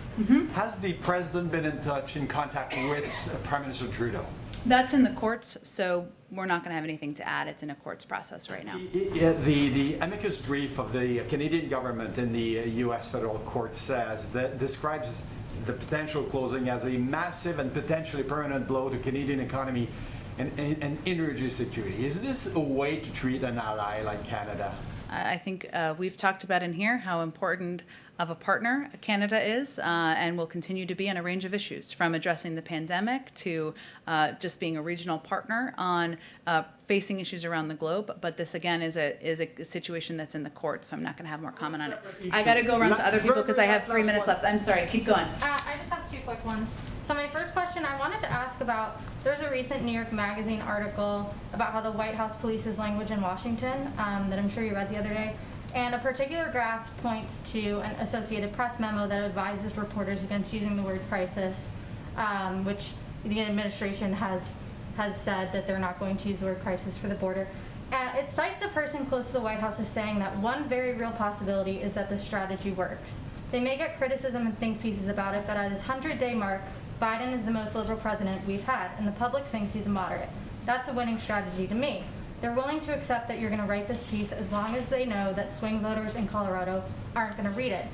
Has the president been in contact with Prime Minister Trudeau? That's in the courts, so we're not going to have anything to add. It's in a courts process right now. The amicus brief of the Canadian government in the U.S. federal court describes the potential closing as a massive and potentially permanent blow to Canadian economy and energy security. Is this a way to treat an ally like Canada? I think we've talked about in here how important of a partner Canada is and will continue to be on a range of issues, from addressing the pandemic to just being a regional partner on facing issues around the globe. But this, again, is a situation that's in the court, so I'm not going to have more comment on it. I got to go around to other people because I have 3 minutes left. I'm sorry. Keep going. I just have 2 quick ones. So my first question, I wanted to ask about, there's a recent New York Magazine article about how the White House polices language in Washington that I'm sure you read the other day. And a particular graph points to an Associated Press memo that advises reporters against using the word crisis, which the administration has said that they're not going to use the word crisis for the border. It cites a person close to the White House as saying that one very real possibility is that this strategy works. They may get criticism and think pieces about it, but at his 100-day mark, Biden is the most liberal president we've had, and the public thinks he's a moderate. That's a winning strategy to me. They're willing to accept that you're going to write this piece as long as they know that swing voters in Colorado aren't going to read it.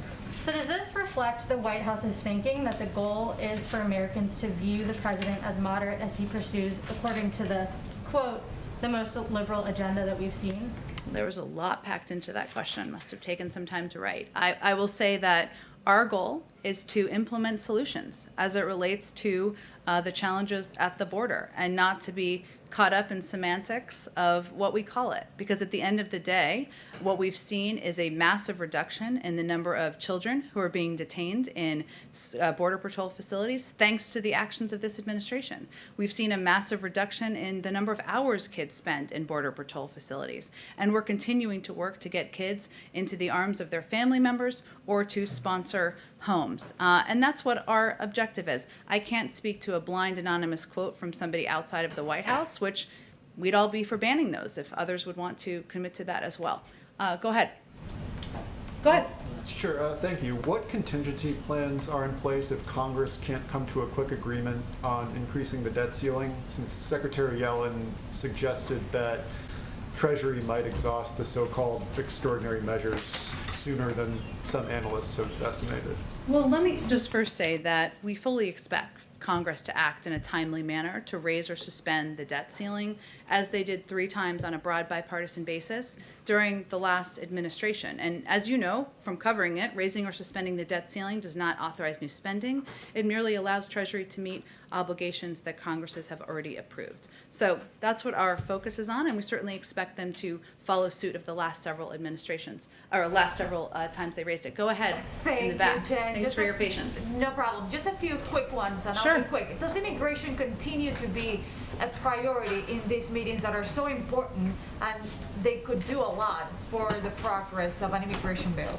So does this reflect the White House's thinking that the goal is for Americans to view the president as moderate as he pursues, according to the, quote, the most liberal agenda that we've seen? There was a lot packed into that question. Must have taken some time to write. I will say that our goal is to implement solutions as it relates to the challenges at the border, and not to be caught up in semantics of what we call it, because at the end of the day, what we've seen is a massive reduction in the number of children who are being detained in Border Patrol facilities thanks to the actions of this administration. We've seen a massive reduction in the number of hours kids spend in Border Patrol facilities, and we're continuing to work to get kids into the arms of their family members or to sponsor homes. And that's what our objective is. I can't speak to a blind anonymous quote from somebody outside of the White House, which we'd all be for banning those if others would want to commit to that as well. Go ahead. Go ahead. Sure, thank you. What contingency plans are in place if Congress can't come to a quick agreement on increasing the debt ceiling? Since Secretary Yellen suggested that Treasury might exhaust the so-called extraordinary measures sooner than some analysts have estimated. Well, let me just first say that we fully expect Congress to act in a timely manner to raise or suspend the debt ceiling, as they did 3 times on a broad bipartisan basis during the last administration. And as you know from covering it, raising or suspending the debt ceiling does not authorize new spending. It merely allows Treasury to meet obligations that Congresses have already approved. So that's what our focus is on, and we certainly expect them to follow suit of the last several administrations, or last several times they raised it. Go ahead in the back. Thank you, Jen. Thanks for your patience. No problem. Just a few quick ones, and Sure. I'll be quick. Does immigration continue to be a priority in these meetings that are so important, and they could do a lot for the progress of an immigration bill?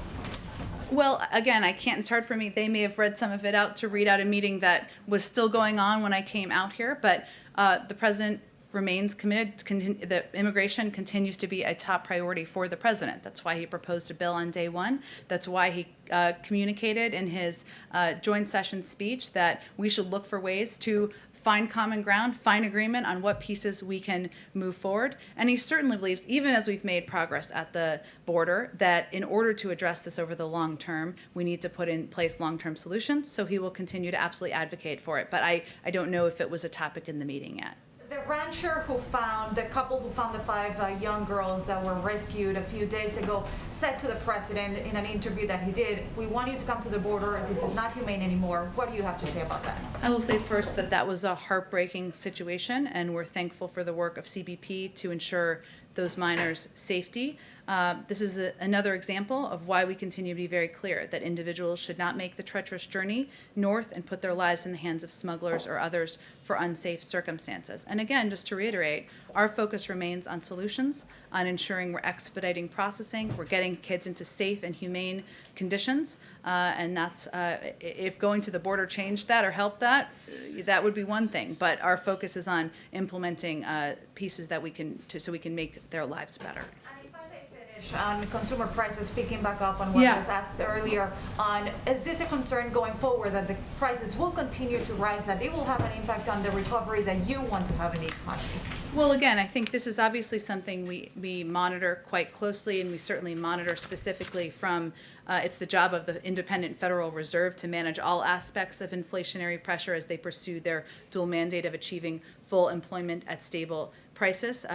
Well, again, I can't, it's hard for me. They may have read some of it out to read out a meeting that was still going on when I came out here, but the president remains committed that immigration continues to be a top priority for the president. That's why he proposed a bill on day one. That's why he communicated in his joint session speech that we should look for ways to find common ground, find agreement on what pieces we can move forward. And he certainly believes, even as we've made progress at the border, that in order to address this over the long term, we need to put in place long-term solutions. So he will continue to absolutely advocate for it. But I don't know if it was a topic in the meeting yet. The rancher the couple who found the 5 young girls that were rescued a few days ago, said to the president in an interview that he did, "We want you to come to the border. This is not humane anymore." What do you have to say about that? I will say first that that was a heartbreaking situation, and we're thankful for the work of CBP to ensure those minors' safety. This is another example of why we continue to be very clear that individuals should not make the treacherous journey north and put their lives in the hands of smugglers or others for unsafe circumstances. And again, just to reiterate, our focus remains on solutions, on ensuring we're expediting processing, we're getting kids into safe and humane conditions, and that's, if going to the border changed that or helped that, that would be one thing. But our focus is on implementing pieces that we can, so we can make their lives better. On consumer prices, picking back up on what was asked earlier, is this a concern going forward that the prices will continue to rise, that it will have an impact on the recovery that you want to have in the economy? Well, again, I think this is obviously something we monitor quite closely, and we certainly monitor specifically from, it's the job of the independent Federal Reserve to manage all aspects of inflationary pressure as they pursue their dual mandate of achieving full employment at stable prices.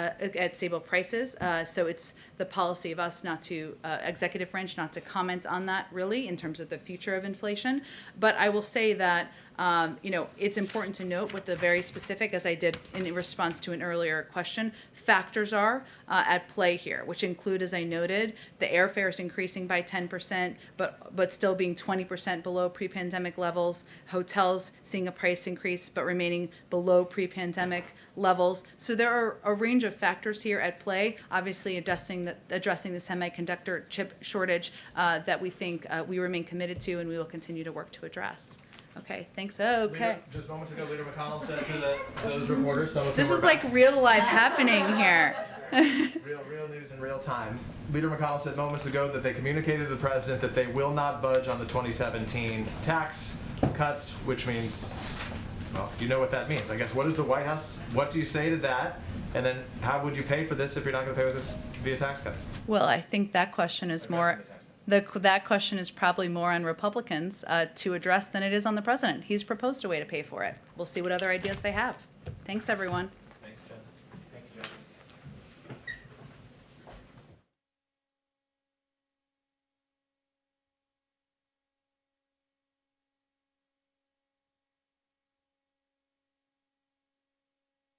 So it's the policy of us not to, executive branch, not to comment on that really in terms of the future of inflation. But I will say that it's important to note what the very specific, as I did in response to an earlier question, factors are at play here, which include, as I noted, the airfares increasing by 10%, but still being 20% below pre-pandemic levels, hotels seeing a price increase but remaining below pre-pandemic levels. So there are a range of factors here at play, obviously addressing the semiconductor chip shortage that we think we remain committed to and we will continue to work to address. Okay, thanks. Okay. Just moments ago, Leader McConnell said to those reporters, some of this is like real life happening here. real news in real time. Leader McConnell said moments ago that they communicated to the president that they will not budge on the 2017 tax cuts, which means, well, you know what that means. I guess, what is the White House, what do you say to that? And then how would you pay for this if you're not going to pay with it via tax cuts? Well, I think that question is that question is probably more on Republicans to address than it is on the president. He's proposed a way to pay for it. We'll see what other ideas they have. Thanks, everyone.